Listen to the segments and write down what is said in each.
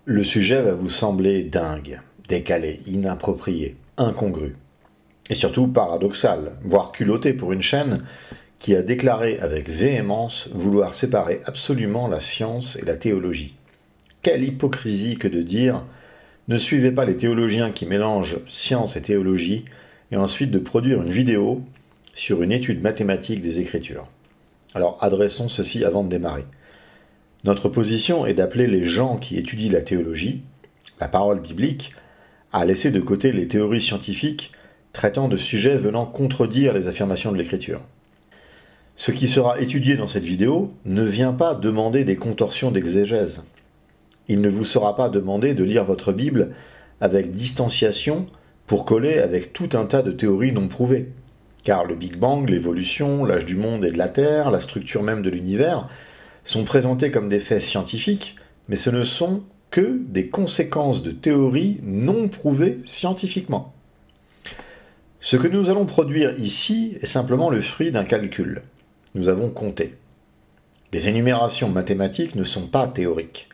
Le sujet va vous sembler dingue, décalé, inapproprié, incongru, et surtout paradoxal, voire culotté pour une chaîne qui a déclaré avec véhémence vouloir séparer absolument la science et la théologie. Quelle hypocrisie que de dire ne suivez pas les théologiens qui mélangent science et théologie, et ensuite de produire une vidéo sur une étude mathématique des Écritures. Alors adressons ceci avant de démarrer. Notre position est d'appeler les gens qui étudient la théologie, la parole biblique, à laisser de côté les théories scientifiques traitant de sujets venant contredire les affirmations de l'Écriture. Ce qui sera étudié dans cette vidéo ne vient pas demander des contorsions d'exégèse. Il ne vous sera pas demandé de lire votre Bible avec distanciation pour coller avec tout un tas de théories non prouvées. Car le Big Bang, l'évolution, l'âge du monde et de la Terre, la structure même de l'univers, sont présentés comme des faits scientifiques, mais ce ne sont que des conséquences de théories non prouvées scientifiquement. Ce que nous allons produire ici est simplement le fruit d'un calcul. Nous avons compté. Les énumérations mathématiques ne sont pas théoriques.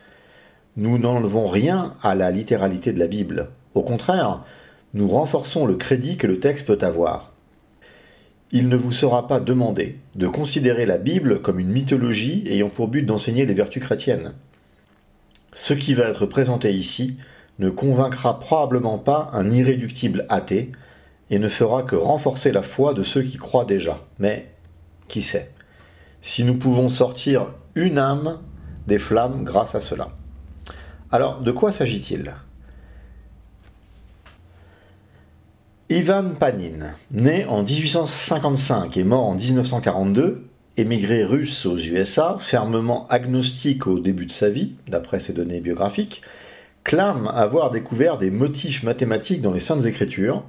Nous n'enlevons rien à la littéralité de la Bible. Au contraire, nous renforçons le crédit que le texte peut avoir. Il ne vous sera pas demandé de considérer la Bible comme une mythologie ayant pour but d'enseigner les vertus chrétiennes. Ce qui va être présenté ici ne convaincra probablement pas un irréductible athée et ne fera que renforcer la foi de ceux qui croient déjà. Mais, qui sait, si nous pouvons sortir une âme des flammes grâce à cela. Alors, de quoi s'agit-il ? Ivan Panin, né en 1855 et mort en 1942, émigré russe aux USA, fermement agnostique au début de sa vie, d'après ses données biographiques, clame avoir découvert des motifs mathématiques dans les Saintes Écritures,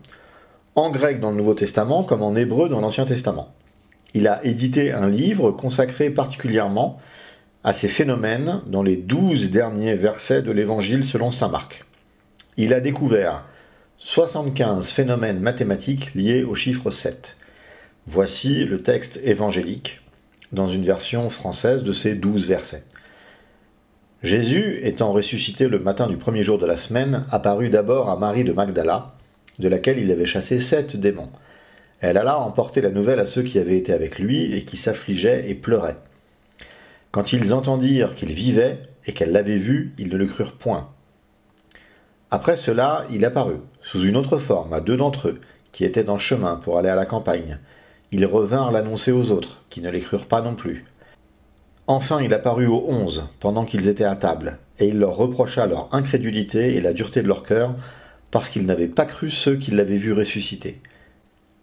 en grec dans le Nouveau Testament comme en hébreu dans l'Ancien Testament. Il a édité un livre consacré particulièrement à ces phénomènes dans les 12 derniers versets de l'Évangile selon saint Marc. Il a découvert 75 phénomènes mathématiques liés au chiffre 7. Voici le texte évangélique, dans une version française de ces 12 versets. Jésus, étant ressuscité le matin du premier jour de la semaine, apparut d'abord à Marie de Magdala, de laquelle il avait chassé 7 démons. Elle alla emporter la nouvelle à ceux qui avaient été avec lui et qui s'affligeaient et pleuraient. Quand ils entendirent qu'il vivait et qu'elle l'avait vu, ils ne le crurent point. Après cela, il apparut, sous une autre forme, à 2 d'entre eux, qui étaient en chemin pour aller à la campagne. Ils revinrent l'annoncer aux autres, qui ne les crurent pas non plus. Enfin, il apparut aux 11, pendant qu'ils étaient à table, et il leur reprocha leur incrédulité et la dureté de leur cœur, parce qu'ils n'avaient pas cru ceux qui l'avaient vu ressusciter.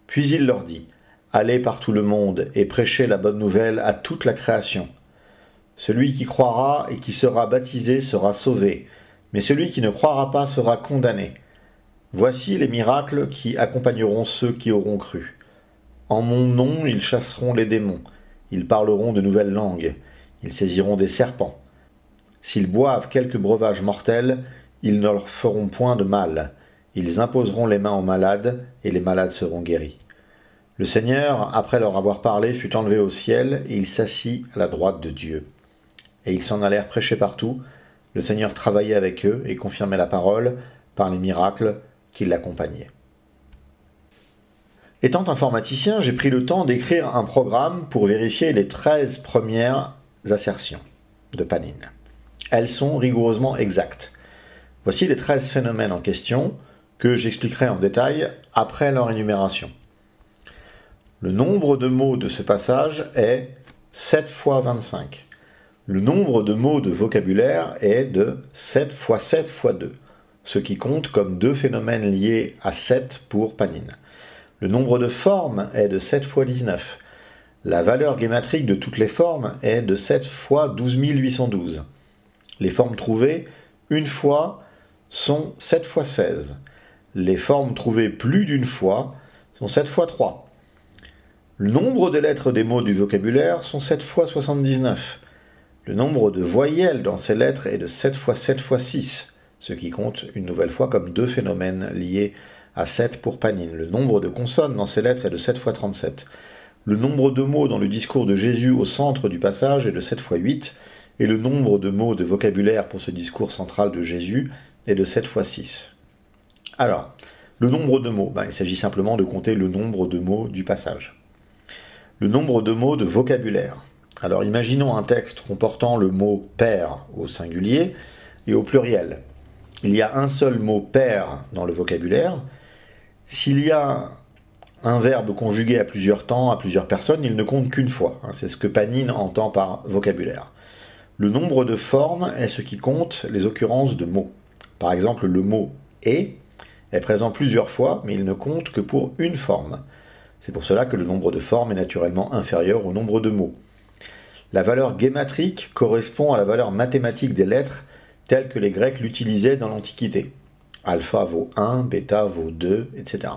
Puis il leur dit, « Allez par tout le monde et prêchez la bonne nouvelle à toute la création. Celui qui croira et qui sera baptisé sera sauvé, mais celui qui ne croira pas sera condamné. Voici les miracles qui accompagneront ceux qui auront cru. En mon nom, ils chasseront les démons, ils parleront de nouvelles langues, ils saisiront des serpents. S'ils boivent quelque breuvage mortel, ils ne leur feront point de mal. Ils imposeront les mains aux malades, et les malades seront guéris. » Le Seigneur, après leur avoir parlé, fut enlevé au ciel, et il s'assit à la droite de Dieu. Et ils s'en allèrent prêcher partout. Le Seigneur travaillait avec eux et confirmait la parole par les miracles qui l'accompagnaient. Étant informaticien, j'ai pris le temps d'écrire un programme pour vérifier les 13 premières assertions de Panin. Elles sont rigoureusement exactes. Voici les 13 phénomènes en question que j'expliquerai en détail après leur énumération. Le nombre de mots de ce passage est 7 fois 25. Le nombre de mots de vocabulaire est de 7 fois 7 fois 2, ce qui compte comme 2 phénomènes liés à 7 pour Panin. Le nombre de formes est de 7 fois 19. La valeur guématrique de toutes les formes est de 7 fois 12 812. Les formes trouvées une fois sont 7 fois 16. Les formes trouvées plus d'une fois sont 7 fois 3. Le nombre de lettres des mots du vocabulaire sont 7 fois 79. Le nombre de voyelles dans ces lettres est de 7 fois 7 fois 6, ce qui compte une nouvelle fois comme 2 phénomènes liés à 7 pour Panin. Le nombre de consonnes dans ces lettres est de 7 fois 37. Le nombre de mots dans le discours de Jésus au centre du passage est de 7 fois 8, et le nombre de mots de vocabulaire pour ce discours central de Jésus est de 7 fois 6. Alors, le nombre de mots, il s'agit simplement de compter le nombre de mots du passage. Le nombre de mots de vocabulaire. Alors imaginons un texte comportant le mot « père » au singulier et au pluriel. Il y a un seul mot « père » dans le vocabulaire. S'il y a un verbe conjugué à plusieurs temps, à plusieurs personnes, il ne compte qu'une fois. C'est ce que Panine entend par vocabulaire. Le nombre de formes est ce qui compte les occurrences de mots. Par exemple, le mot « et » est présent plusieurs fois, mais il ne compte que pour une forme. C'est pour cela que le nombre de formes est naturellement inférieur au nombre de mots. La valeur guématrique correspond à la valeur mathématique des lettres telle que les Grecs l'utilisaient dans l'Antiquité. Alpha vaut 1, bêta vaut 2, etc.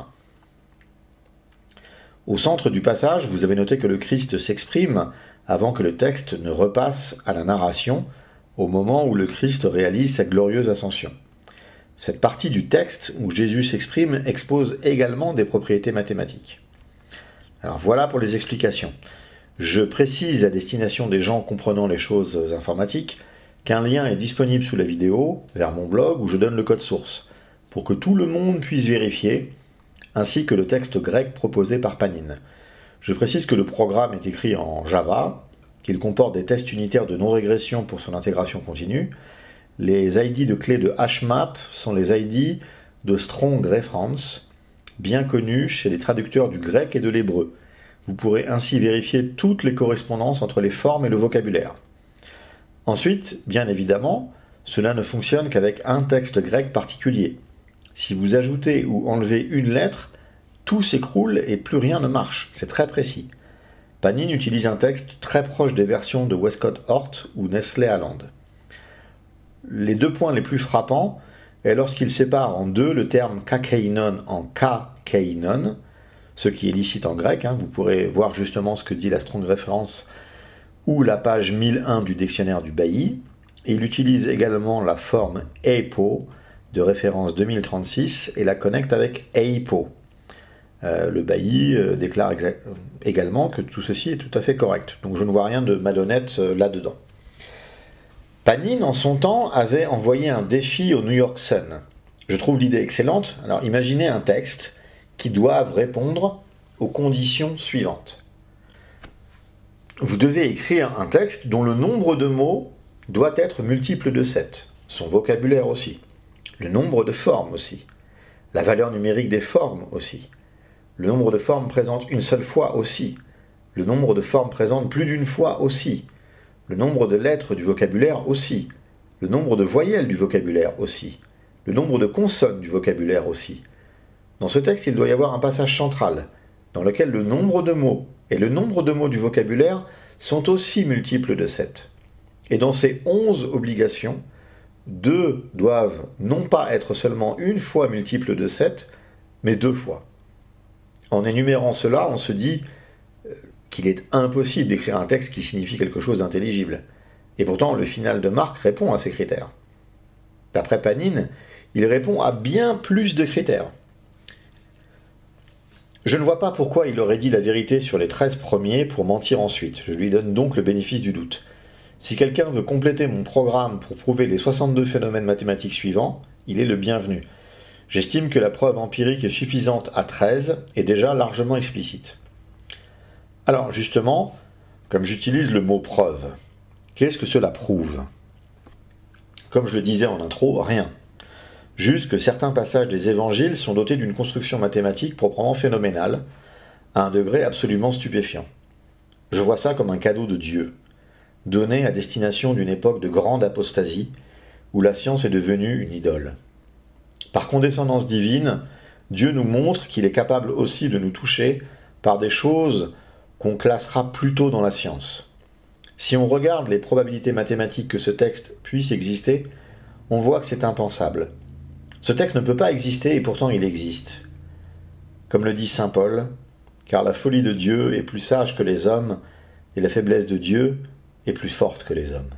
Au centre du passage, vous avez noté que le Christ s'exprime avant que le texte ne repasse à la narration, au moment où le Christ réalise sa glorieuse ascension. Cette partie du texte où Jésus s'exprime expose également des propriétés mathématiques. Alors voilà pour les explications. Je précise à destination des gens comprenant les choses informatiques qu'un lien est disponible sous la vidéo vers mon blog où je donne le code source, pour que tout le monde puisse vérifier, ainsi que le texte grec proposé par Panine. Je précise que le programme est écrit en Java, qu'il comporte des tests unitaires de non-régression pour son intégration continue. Les ID de clés de HMAP sont les ID de Strong Reference, bien connus chez les traducteurs du grec et de l'hébreu. Vous pourrez ainsi vérifier toutes les correspondances entre les formes et le vocabulaire. Ensuite, bien évidemment, cela ne fonctionne qu'avec un texte grec particulier. Si vous ajoutez ou enlevez une lettre, tout s'écroule et plus rien ne marche. C'est très précis. Panine utilise un texte très proche des versions de Westcott Hort ou Nestlé Aland. Les deux points les plus frappants est lorsqu'il sépare en deux le terme kakeinon en kakeinon, ce qui est licite en grec. Vous pourrez voir justement ce que dit la Strong Reference ou la page 1001 du dictionnaire du Bailly. Il utilise également la forme eipo de référence 2036 et la connecte avec eipo. Le Bailly déclare également que tout ceci est tout à fait correct. Donc je ne vois rien de malhonnête là-dedans. Panine, en son temps, avait envoyé un défi au New York Sun. Je trouve l'idée excellente. Alors imaginez un texte qui doit répondre aux conditions suivantes. Vous devez écrire un texte dont le nombre de mots doit être multiple de 7, son vocabulaire aussi, le nombre de formes aussi, la valeur numérique des formes aussi, le nombre de formes présente une seule fois aussi, le nombre de formes présente plus d'une fois aussi, le nombre de lettres du vocabulaire aussi, le nombre de voyelles du vocabulaire aussi, le nombre de consonnes du vocabulaire aussi. Dans ce texte, il doit y avoir un passage central, dans lequel le nombre de mots et le nombre de mots du vocabulaire sont aussi multiples de 7. Et dans ces 11 obligations, 2 doivent non pas être seulement une fois multiples de 7, mais 2 fois. En énumérant cela, on se dit qu'il est impossible d'écrire un texte qui signifie quelque chose d'intelligible. Et pourtant, le final de Marc répond à ces critères. D'après Panine, il répond à bien plus de critères. Je ne vois pas pourquoi il aurait dit la vérité sur les 13 premiers pour mentir ensuite. Je lui donne donc le bénéfice du doute. Si quelqu'un veut compléter mon programme pour prouver les 62 phénomènes mathématiques suivants, il est le bienvenu. J'estime que la preuve empirique est suffisante à 13 et déjà largement explicite. Alors justement, comme j'utilise le mot preuve, qu'est-ce que cela prouve? Comme je le disais en intro, rien. Juste que certains passages des évangiles sont dotés d'une construction mathématique proprement phénoménale, à un degré absolument stupéfiant. Je vois ça comme un cadeau de Dieu, donné à destination d'une époque de grande apostasie, où la science est devenue une idole. Par condescendance divine, Dieu nous montre qu'il est capable aussi de nous toucher par des choses qu'on classera plutôt dans la science. Si on regarde les probabilités mathématiques que ce texte puisse exister, on voit que c'est impensable. Ce texte ne peut pas exister et pourtant il existe. Comme le dit saint Paul, car la folie de Dieu est plus sage que les hommes et la faiblesse de Dieu est plus forte que les hommes.